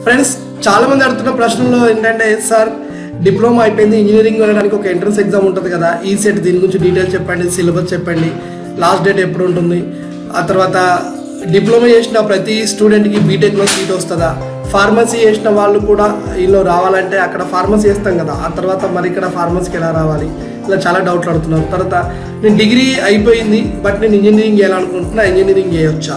Friends, చాలా మంది అడుగుతున్న ప్రశ్నలో ఏంటంటే, సార్ డిప్లొమా అయిపోయింది, ఇంజనీరింగ్ వెళ్ళడానికి ఒక ఎంట్రన్స్ ఎగ్జామ్ ఉంటుంది కదా, ఈ సెట్, దీని గురించి డీటెయిల్స్ చెప్పండి, సిలబస్ చెప్పండి, లాస్ట్ డేట్ ఎప్పుడు ఉంటుంది, ఆ తర్వాత డిప్లొమా చేసిన ప్రతి స్టూడెంట్కి బీటెక్లో సీట్ వస్తుందా, ఫార్మసీ చేసిన వాళ్ళు కూడా వీళ్ళు రావాలంటే అక్కడ ఫార్మసీ చేస్తాం కదా, ఆ తర్వాత మరి ఇక్కడ ఫార్మసీకి ఎలా రావాలి, ఇలా చాలా డౌట్లు అడుగుతున్నారు. తర్వాత నేను డిగ్రీ అయిపోయింది బట్ నేను ఇంజనీరింగ్ చేయాలనుకుంటున్నా, ఇంజనీరింగ్ చేయొచ్చా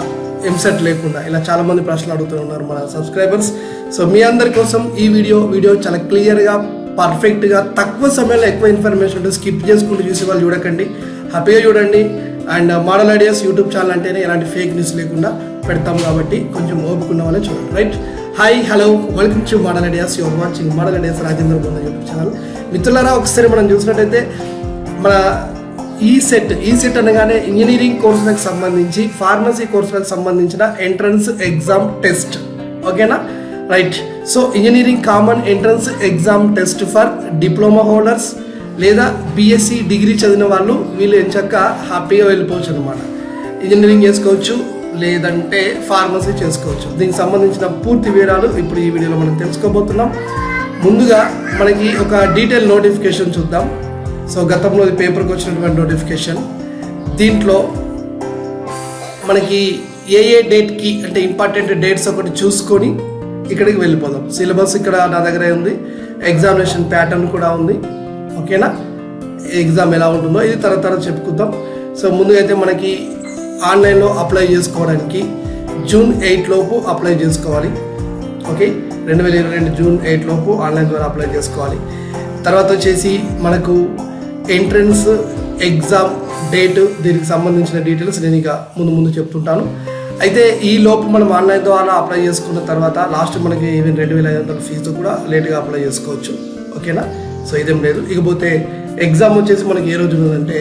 ఎంసెట్ లేకుండా, ఇలా చాలామంది ప్రశ్నలు అడుగుతున్నారు మన సబ్స్క్రైబర్స్. సో మీ అందరి కోసం ఈ వీడియో చాలా క్లియర్గా, పర్ఫెక్ట్గా, తక్కువ సమయంలో ఎక్కువ ఇన్ఫర్మేషన్ ఉంటుంది. స్కిప్ చేసుకుంటూ చూసి వాళ్ళు చూడకండి, హ్యాపీగా చూడండి. And model ideas YouTube channel అంటేనే ఎలాంటి ఫేక్ న్యూస్ లేకుండా పెడతాం కాబట్టి కొంచెం ఓపుకున్న వాళ్ళే చూడండి. Right, hi, hello, welcome to model ideas. Your watching model ideas Rajendra బొంద యూట్యూబ్ ఛానల్. మిత్రులారా, ఒకసారి మనం చూసినట్టయితే మన ఈ సెట్ అనగానే ఇంజనీరింగ్ కోర్సులకు సంబంధించి, ఫార్మసీ కోర్సులకు సంబంధించిన ఎంట్రన్స్ ఎగ్జామ్ టెస్ట్. ఓకేనా, right. So engineering common entrance exam test for diploma holders లేదా బీఎస్సీ డిగ్రీ చదివిన వాళ్ళు, వీళ్ళు ఎంచక్క హ్యాపీగా వెళ్ళిపోవచ్చు అనమాట. ఇంజనీరింగ్ చేసుకోవచ్చు, లేదంటే ఫార్మసీ చేసుకోవచ్చు. దీనికి సంబంధించిన పూర్తి వివరాలు ఇప్పుడు ఈ వీడియోలో మనం తెలుసుకోబోతున్నాం. ముందుగా మనకి ఒక డీటెయిల్ నోటిఫికేషన్ చూద్దాం. సో గతంలో పేపర్కి వచ్చినటువంటి నోటిఫికేషన్, దీంట్లో మనకి ఏ డేట్కి అంటే ఇంపార్టెంట్ డేట్స్ ఒకటి చూసుకొని ఇక్కడికి వెళ్ళిపోదాం. సిలబస్ ఇక్కడ నా దగ్గరే ఉంది, ఎగ్జామినేషన్ ప్యాటర్న్ కూడా ఉంది. ఓకేనా, ఎగ్జామ్ ఎలా ఉంటుందో ఇది తర్వాత చెప్పుకుందాం. సో ముందుగా అయితే మనకి ఆన్లైన్లో అప్లై చేసుకోవడానికి జూన్ 8 లోపు అప్లై చేసుకోవాలి. ఓకే, 2022 జూన్ 8 లోపు ఆన్లైన్ ద్వారా అప్లై చేసుకోవాలి. తర్వాత వచ్చేసి మనకు ఎంట్రన్స్ ఎగ్జామ్ డేట్, దీనికి సంబంధించిన డీటెయిల్స్ నేను ఇక ముందు చెప్తుంటాను. అయితే ఈ లోపు మనం ఆన్లైన్ ద్వారా అప్లై చేసుకున్న తర్వాత లాస్ట్ మనకి ఈవెన్ 2500 ఫీజు కూడా లేట్గా అప్లై చేసుకోవచ్చు. ఓకేనా, సో ఇదేం లేదు. ఇకపోతే ఎగ్జామ్ వచ్చేసి మనకి ఏ రోజు ఉన్నదంటే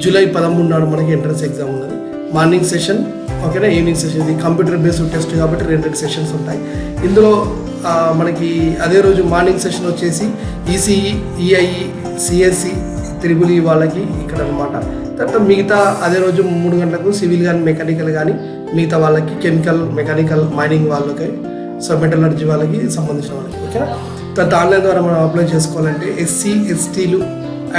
జూలై 13 నాడు మనకి ఎంట్రన్స్ ఎగ్జామ్ ఉన్నది. మార్నింగ్ సెషన్, ఓకేనా, ఈవినింగ్ సెషన్. ఇది కంప్యూటర్ బేస్డ్ టెస్ట్ కాబట్టి 2 సెషన్స్ ఉంటాయి. ఇందులో మనకి అదే రోజు మార్నింగ్ సెషన్ వచ్చేసి ఈసీఈ, ఈఐఈ, సిఎస్సి, త్రిబుల్ వాళ్ళకి ఇక్కడ అనమాట. తర్వాత మిగతా అదే రోజు 3 గంటలకు సివిల్ కానీ మెకానికల్ కానీ మిగతా వాళ్ళకి, కెమికల్, మెకానికల్, మైనింగ్ వాళ్ళకి, సో మెటలర్జీ వాళ్ళకి సంబంధించిన వాళ్ళకి. ఓకేనా, తర్వాత ఆన్లైన్ ద్వారా మనం అప్లై చేసుకోవాలంటే ఎస్సీ, ఎస్టీలు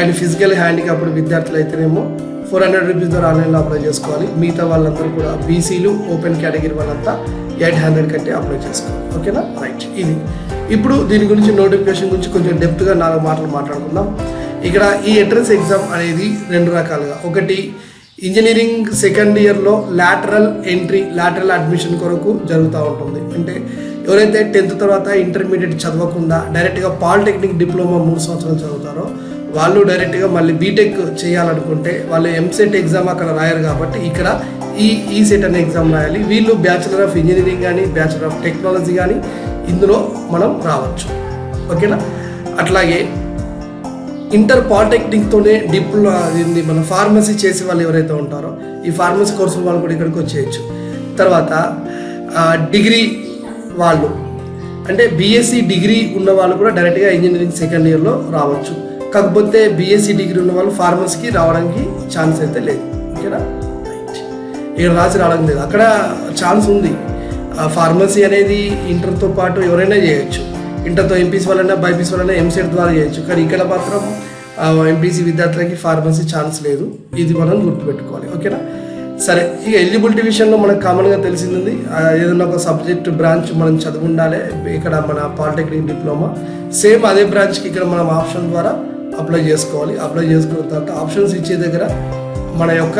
అండ్ ఫిజికల్ హ్యాండిక్యాప్డ్ విద్యార్థులు అయితేనేమో 400 రూపీస్ ద్వారా ఆన్లైన్లో అప్లై చేసుకోవాలి. మిగతా వాళ్ళందరూ కూడా బీసీలు, ఓపెన్ కేటగిరీ వాళ్ళంతా 800 కట్టి అప్లై చేసుకోవాలి. ఓకేనా, రైట్. ఇది ఇప్పుడు దీని గురించి నోటిఫికేషన్ గురించి కొంచెం డెప్త్గా 4 మాటలు మాట్లాడుకుందాం. ఇక్కడ ఈ ఎంట్రన్స్ ఎగ్జామ్ అనేది 2 రకాలుగా. ఒకటి, ఇంజనీరింగ్ సెకండ్ ఇయర్లో లాటరల్ ఎంట్రీ, లాటరల్ అడ్మిషన్ కొరకు జరుగుతూ ఉంటుంది. అంటే ఎవరైతే 10th తర్వాత ఇంటర్మీడియట్ చదవకుండా డైరెక్ట్గా పాలిటెక్నిక్ డిప్లొమా 3 సంవత్సరాలు చదువుతారో వాళ్ళు డైరెక్ట్గా మళ్ళీ బీటెక్ చేయాలనుకుంటే వాళ్ళు ఎంసెట్ ఎగ్జామ్ అక్కడ రాయారు కాబట్టి ఇక్కడ ఈ సెట్ అనే ఎగ్జామ్ రాయాలి. వీళ్ళు బ్యాచిలర్ ఆఫ్ ఇంజనీరింగ్ కానీ బ్యాచిలర్ ఆఫ్ టెక్నాలజీ కానీ ఇందులో మనం రావచ్చు. ఓకేనా, అట్లాగే ఇంటర్ పాలిటెక్నిక్తోనే మన ఫార్మసీ చేసే వాళ్ళు ఎవరైతే ఉంటారో ఈ ఫార్మసీ కోర్సులు వాళ్ళు కూడా ఇక్కడికి వచ్చేయచ్చు. తర్వాత డిగ్రీ వాళ్ళు అంటే బీఎస్సీ డిగ్రీ ఉన్న వాళ్ళు కూడా డైరెక్ట్గా ఇంజనీరింగ్ సెకండ్ ఇయర్లో రావచ్చు. కాకపోతే బీఎస్సీ డిగ్రీ ఉన్న వాళ్ళు ఫార్మసీకి రావడానికి ఛాన్స్ అయితే లేదు. ఓకేనా, ఇక్కడ రాసి రావడం లేదు, అక్కడ ఛాన్స్ ఉంది. ఫార్మసీ అనేది ఇంటర్తో పాటు ఎవరైనా చేయొచ్చు. ఇంటర్తో ఎంపీసీ వాళ్ళైనా బైపీసీ వాళ్ళైనా ఎంసెట్ ద్వారా చేయొచ్చు. కానీ ఇక్కడ మాత్రం ఎంపీసీ విద్యార్థులకి ఫార్మసీ ఛాన్స్ లేదు. ఇది మనం గుర్తుపెట్టుకోవాలి. ఓకేనా, సరే. ఇక ఎలిజిబిలిటీ విషయంలో మనకు కామన్గా తెలిసింది, ఏదైనా ఒక సబ్జెక్ట్ బ్రాంచ్ మనం చదువు ఉండాలి. ఇక్కడ మన పాలిటెక్నిక్ డిప్లొమా సేమ్ అదే బ్రాంచ్కి ఇక్కడ మనం ఆప్షన్ ద్వారా అప్లై చేసుకోవాలి. అప్లై చేసుకున్న తర్వాత ఆప్షన్స్ ఇచ్చే దగ్గర మన యొక్క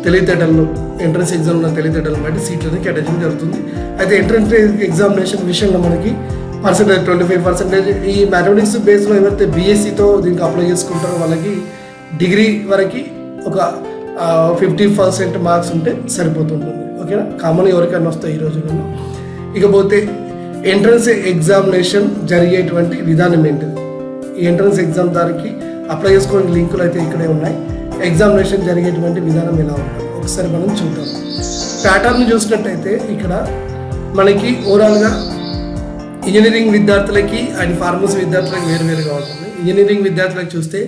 తెలివితేటలను, ఎంట్రన్స్ ఎగ్జామ్ ఉన్న తెలివితేటలను బట్టి సీట్లను కేటాయించడం జరుగుతుంది. అయితే ఎంట్రన్స్ ఎగ్జామినేషన్ విషయంలో మనకి పర్సెంటేజ్ 25%. ఈ మ్యాథమెటిక్స్ బేస్లో ఎవరైతే బీఎస్సీతో దీనికి అప్లై చేసుకుంటారో వాళ్ళకి డిగ్రీ వరకు ఒక 50% మార్క్స్ ఉంటే సరిపోతుంటుంది. ఓకేనా, కామన్ ఎవరికైనా వస్తాయి ఈ రోజుల్లో. ఇకపోతే ఎంట్రన్స్ ఎగ్జామినేషన్ జరిగేటువంటి విధానం ఏంటిది, ఈ ఎంట్రన్స్ ఎగ్జామ్ దానికి అప్లై చేసుకోవడానికి లింకులు అయితే ఇక్కడే ఉన్నాయి. ఎగ్జామినేషన్ జరిగేటువంటి విధానం ఎలా ఉంటుంది ఒకసారి మనం చూద్దాం. ప్యాటర్న్ చూసినట్టయితే ఇక్కడ మనకి ఓవరాల్గా ఇంజనీరింగ్ విద్యార్థులకి అండ్ ఫార్మసీ విద్యార్థులకి వేరువేరుగా ఉంటుంది. ఇంజనీరింగ్ విద్యార్థులకు చూస్తే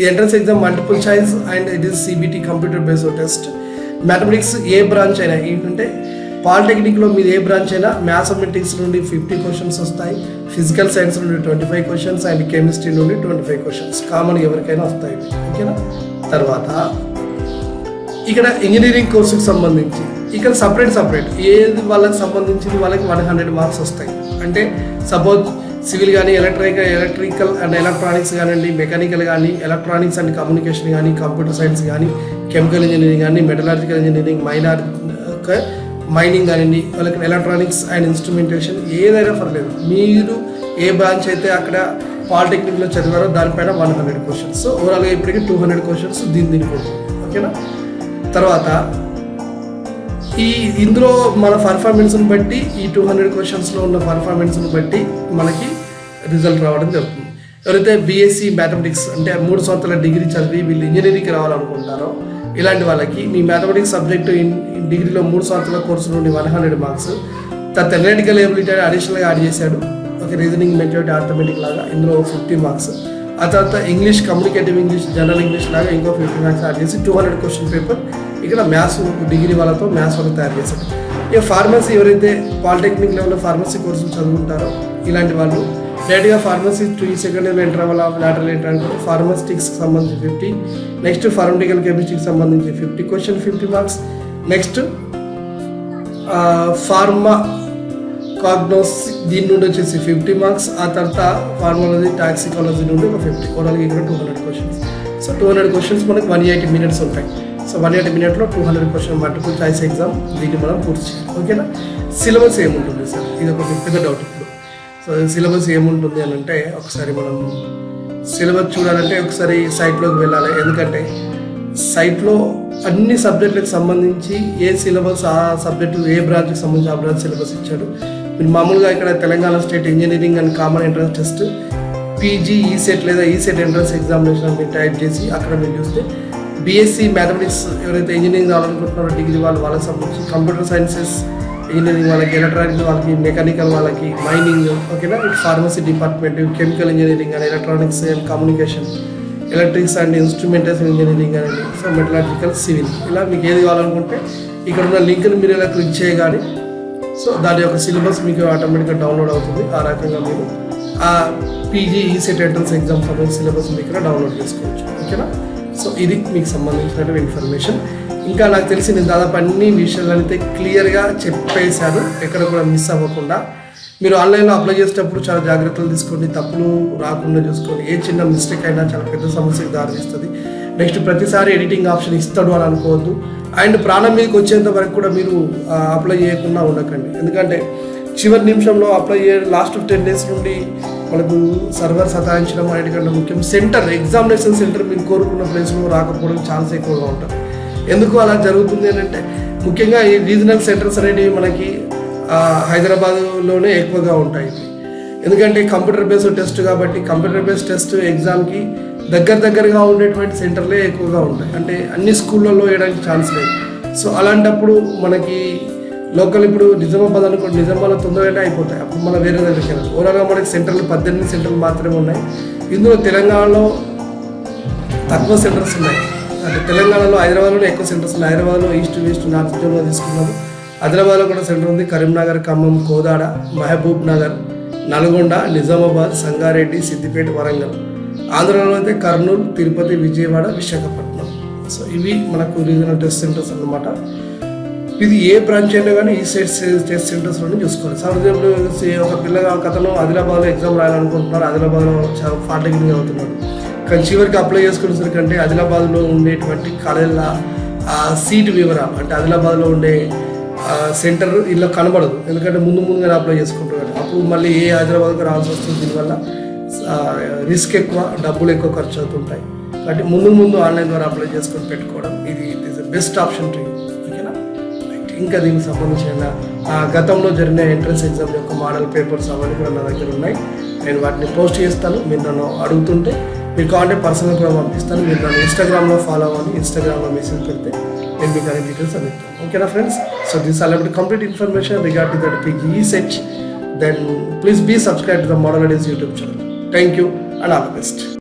ఈ entrance exam multiple choice and it is CBT computer based test. Mathematics A branch అయినా ఏంటంటే పాలిటెక్నిక్లో మీరు ఏ బ్రాంచ్ అయినా మ్యాథమెటిక్స్ నుండి 50 క్వశ్చన్స్ వస్తాయి, ఫిజికల్ సైన్స్ నుండి 25 క్వశ్చన్స్ అండ్ కెమిస్ట్రీ నుండి 25 క్వశ్చన్స్ కామన్ ఎవరికైనా వస్తాయి. ఓకేనా. తర్వాత ఇక్కడ ఇంజనీరింగ్ కోర్సుకి సంబంధించి ఇక్కడ సపరేట్ ఏది వాళ్ళకి సంబంధించింది వాళ్ళకి 100 మార్క్స్ వస్తాయి. అంటే సపోజ్ సివిల్ కానీ ఎలక్ట్రికల్ అండ్ ఎలక్ట్రానిక్స్ కానివ్వండి, మెకానికల్ కానీ, ఎలక్ట్రానిక్స్ అండ్ కమ్యూనికేషన్ కానీ, కంప్యూటర్ సైన్స్ కానీ, కెమికల్ ఇంజనీరింగ్ కానీ, మెటలాజికల్ ఇంజనీరింగ్, మైనింగ్ కానివ్వండి, వాళ్ళకి ఎలక్ట్రానిక్స్ అండ్ ఇన్స్ట్రుమెంటేషన్ ఏదైనా పర్లేదు. మీరు ఏ బ్రాంచ్ అయితే అక్కడ పాలిటెక్నిక్లో చదివారో దానిపైన 100 క్వశ్చన్స్. సో ఓవరాల్గా ఇప్పటికీ 200 క్వశ్చన్స్ దీనికి ఉంటుంది. ఓకేనా. తర్వాత ఇందులో మన పర్ఫార్మెన్స్ని బట్టి ఈ 200 క్వశ్చన్స్లో ఉన్న పర్ఫార్మెన్స్ని బట్టి మనకి రిజల్ట్ రావడం జరుగుతుంది. ఎవరైతే బీఎస్సీ మ్యాథమెటిక్స్ అంటే 3 సంవత్సరాల డిగ్రీ చదివి వీళ్ళు ఇంజనీరింగ్కి రావాలనుకుంటారో ఇలాంటి వాళ్ళకి మీ మ్యాథమెటిక్స్ సబ్జెక్టు డిగ్రీలో 3 సంవత్సరాల కోర్సు నుండి 100 మార్క్స్, తర్వాత ఎనలిటికల్ ఎబిలిటీ అడిషనల్గా యాడ్ చేశాడు. ఓకే, రీజనింగ్, మెథడ్, ఆర్థమెటిక్ లాగా ఇందులో 50 మార్క్స్. ఆ తర్వాత English, communicative English, general English లాగా ఇంకో 50 మార్క్స్ యాడ్ చేసి 200 క్వశ్చన్ పేపర్ ఇక్కడ మ్యాథ్స్ డిగ్రీ వాళ్ళతో మ్యాథ్స్ వాళ్ళతో తయారు చేశాడు. ఇక ఫార్మసీ ఎవరైతే పాలిటెక్నిక్ లెవెల్లో ఫార్మసీ కోర్సులు చదువుకుంటారో ఇలాంటి వాళ్ళు డైరెక్ట్గా ఫార్మసీ సెకండ్ ఇయర్ ఎంటర్ అవ్వాలి, లాటరల్ ఎంటర్ అనుకుంటే ఫార్మాస్టిక్స్కి సంబంధించి 50, నెక్స్ట్ ఫార్మటికల్ కెమిస్ట్రీకి సంబంధించి 50 క్వశ్చన్ 50 మార్క్స్, నెక్స్ట్ ఫార్మా కాగ్నోస్ దీని నుండి వచ్చేసి 50 మార్క్స్, ఆ తర్వాత ఫార్మాలజీ, టాక్సికాలజీ నుండి ఒక 50, ఓవరాల్గా ఇక్కడ 200 క్వశ్చన్స్. సో 200 క్వశ్చన్స్ మనకి 180 మినిట్స్ ఉంటాయి. సో 180 మినిట్లో 200 క్వశ్చన్ మల్టిపుల్ చాయిస్ ఎగ్జామ్ దీన్ని మనం పూర్తి చేయాలి. ఓకేనా. సిలబస్ ఏముంటుంది సార్, ఇది ఒక పెద్ద డౌట్ ఇప్పుడు. సో సిలబస్ ఏముంటుంది అని అంటే ఒకసారి మనం సిలబస్ చూడాలంటే ఒకసారి సైట్లోకి వెళ్ళాలి. ఎందుకంటే సైట్లో అన్ని సబ్జెక్టులకు సంబంధించి ఏ సిలబస్ ఆ సబ్జెక్టు ఏ బ్రాంచ్కి సంబంధించి ఆ బ్రాంచ్ సిలబస్ ఇచ్చాడు. మీరు మామూలుగా ఇక్కడ Telangana state engineering and common entrance test PG ECET లేదా ఈసెట్ ఎంట్రన్స్ ఎగ్జామినేషన్ మీరు టైప్ చేసి అక్కడ మీరు చూస్తే బీఎస్సీ మ్యాథమెటిక్స్ ఎవరైతే ఇంజనీరింగ్ కావాలనుకుంటున్నారో డిగ్రీ వాళ్ళకి సంబంధించి, కంప్యూటర్ సైన్సెస్ ఇంజనీరింగ్ వాళ్ళకి, ఎలక్ట్రానిక్స్ వాళ్ళకి, మెకానికల్ వాళ్ళకి, మైనింగ్, ఓకేనా, ఫార్మసీ డిపార్ట్మెంట్, కెమికల్ ఇంజనీరింగ్ అని, electronics and communication, electrics and instrumentation engineering అని, సో మెటలాజికల్, సివిల్, ఇలా మీకు ఏది కావాలనుకుంటే ఇక్కడ ఉన్న లింక్ని మీరు ఇలా క్లిక్ చేయగానే సో దాని యొక్క సిలబస్ మీకు ఆటోమేటిక్గా డౌన్లోడ్ అవుతుంది. ఆ రకంగా మీరు ఆ పీజీ ఈసెట్ ఎంట్రన్స్ ఎగ్జామ్ సంబంధించిన సిలబస్ మీకు ఇక్కడ డౌన్లోడ్ చేసుకోవచ్చు. ఓకేనా. సో ఇది మీకు సంబంధించినటువంటి ఇన్ఫర్మేషన్. ఇంకా నాకు తెలిసి నేను దాదాపు అన్ని విషయాలైతే క్లియర్గా చెప్పేశాను, ఎక్కడ కూడా మిస్ అవ్వకుండా. మీరు ఆన్లైన్లో అప్లై చేసేటప్పుడు చాలా జాగ్రత్తలు తీసుకోండి, తప్పులు రాకుండా చూసుకోండి. ఏ చిన్న మిస్టేక్ అయినా చాలా పెద్ద సమస్యకు దారితీస్తుంది. నెక్స్ట్ ప్రతిసారి ఎడిటింగ్ ఆప్షన్ ఇస్తాడు అని అనుకోవద్దు. అండ్ ప్రాణం మీదకి వచ్చేంత వరకు కూడా మీరు అప్లై చేయకుండా ఉండకండి. ఎందుకంటే చివరి నిమిషంలో అప్లై లాస్ట్ 10 days నుండి మనకు సర్వర్ సతాయించడం అనేటికంటే ముఖ్యం సెంటర్, ఎగ్జామినేషన్ సెంటర్ మీరు కోరుకున్న ప్లేస్లో రాకపోవడం ఛాన్స్ ఎక్కువగా ఉంటుంది. ఎందుకు అలా జరుగుతుంది అని అంటే ముఖ్యంగా ఈ రీజనల్ సెంటర్స్ అనేవి మనకి హైదరాబాద్లోనే ఎక్కువగా ఉంటాయి. ఎందుకంటే కంప్యూటర్ బేస్డ్ టెస్ట్ కాబట్టి కంప్యూటర్ బేస్డ్ టెస్ట్ ఎగ్జామ్కి దగ్గరగా ఉండేటువంటి సెంటర్లే ఎక్కువగా ఉంటాయి. అంటే అన్ని స్కూళ్ళల్లో వేయడానికి ఛాన్స్ లేదు. సో అలాంటప్పుడు మనకి లోకల్ ఇప్పుడు నిజామాబాద్ అనుకోండి, నిజామాబాద్లో తొందరగానే అయిపోతాయి. అప్పుడు మనం వేరే దగ్గరికి వెళ్ళాలి. ఓవరాల్గా మనకి సెంటర్లు 18 సెంటర్లు మాత్రమే ఉన్నాయి. ఇందులో తెలంగాణలో తక్కువ సెంటర్స్ ఉన్నాయి. అంటే తెలంగాణలో హైదరాబాద్లో ఎక్కువ సెంటర్స్ ఉన్నాయి. హైదరాబాద్లో ఈస్ట్ వెస్ట్ నార్త్ జోన్లో తీసుకున్నాము. ఆదిలాబాద్లో కూడా సెంటర్ ఉంది. కరీంనగర్, ఖమ్మం, కోదాడ, మహబూబ్ నగర్, నల్గొండ, నిజామాబాద్, సంగారెడ్డి, సిద్దిపేట, వరంగల్. ఆంధ్రలో అయితే కర్నూలు, తిరుపతి, విజయవాడ, విశాఖపట్నం. సో ఇవి మనకు రీజనల్ టెస్ట్ సెంటర్స్ అన్నమాట. ఇది ఏ బ్రాంచ్ అయినా కానీ ఈ టెస్ట్ సెంటర్స్లోనే చూసుకోవాలి. సహజంలో ఒక పిల్లగా కథను ఆదిలాబాద్లో ఎగ్జామ్ రాయాలనుకుంటున్నారు, ఆదిలాబాద్లో పాలిటెక్నిక్ అవుతున్నాడు. కానీ చివరికి అప్లై చేసుకునేసరికంటే ఆదిలాబాద్లో ఉండేటువంటి కాలేజీల సీటు వివరాలు అంటే ఆదిలాబాద్లో ఉండే సెంటర్ ఇలా కనబడదు. ఎందుకంటే ముందుగానే అప్లై చేసుకుంటున్నాడు. అప్పుడు మళ్ళీ ఏ హైదరాబాద్కి రావాల్సి వస్తుంది. దీనివల్ల రిస్క్ ఎక్కువ, డబ్బులు ఎక్కువ ఖర్చు అవుతుంటాయి. కాబట్టి ముందు ఆన్లైన్ ద్వారా అప్లై చేసుకొని పెట్టుకోవడం ఇది is best option to you. ఓకేనా. ఇంకా దీనికి సంబంధించిన గతంలో జరిగిన ఎంట్రన్స్ ఎగ్జామ్ యొక్క మోడల్ పేపర్స్ అవన్నీ కూడా నా దగ్గర ఉన్నాయి. నేను వాటిని పోస్ట్ చేస్తాను. మీరు నన్ను అడుగుతుంటే మీకు కావాలంటే పర్సనల్ కూడా పంపిస్తాను. మీరు నన్ను ఇన్స్టాగ్రామ్లో ఫాలో అవ్వాలి. ఇన్స్టాగ్రామ్లో మెసేజ్ పెడితే నేను మీకు అన్ని డీటెయిల్స్ అందిస్తాను. ఓకేనా friends. So this all about complete information regarding that PGE set. Then please be subscribed to the Model Ideas YouTube channel. Thank you and all the best.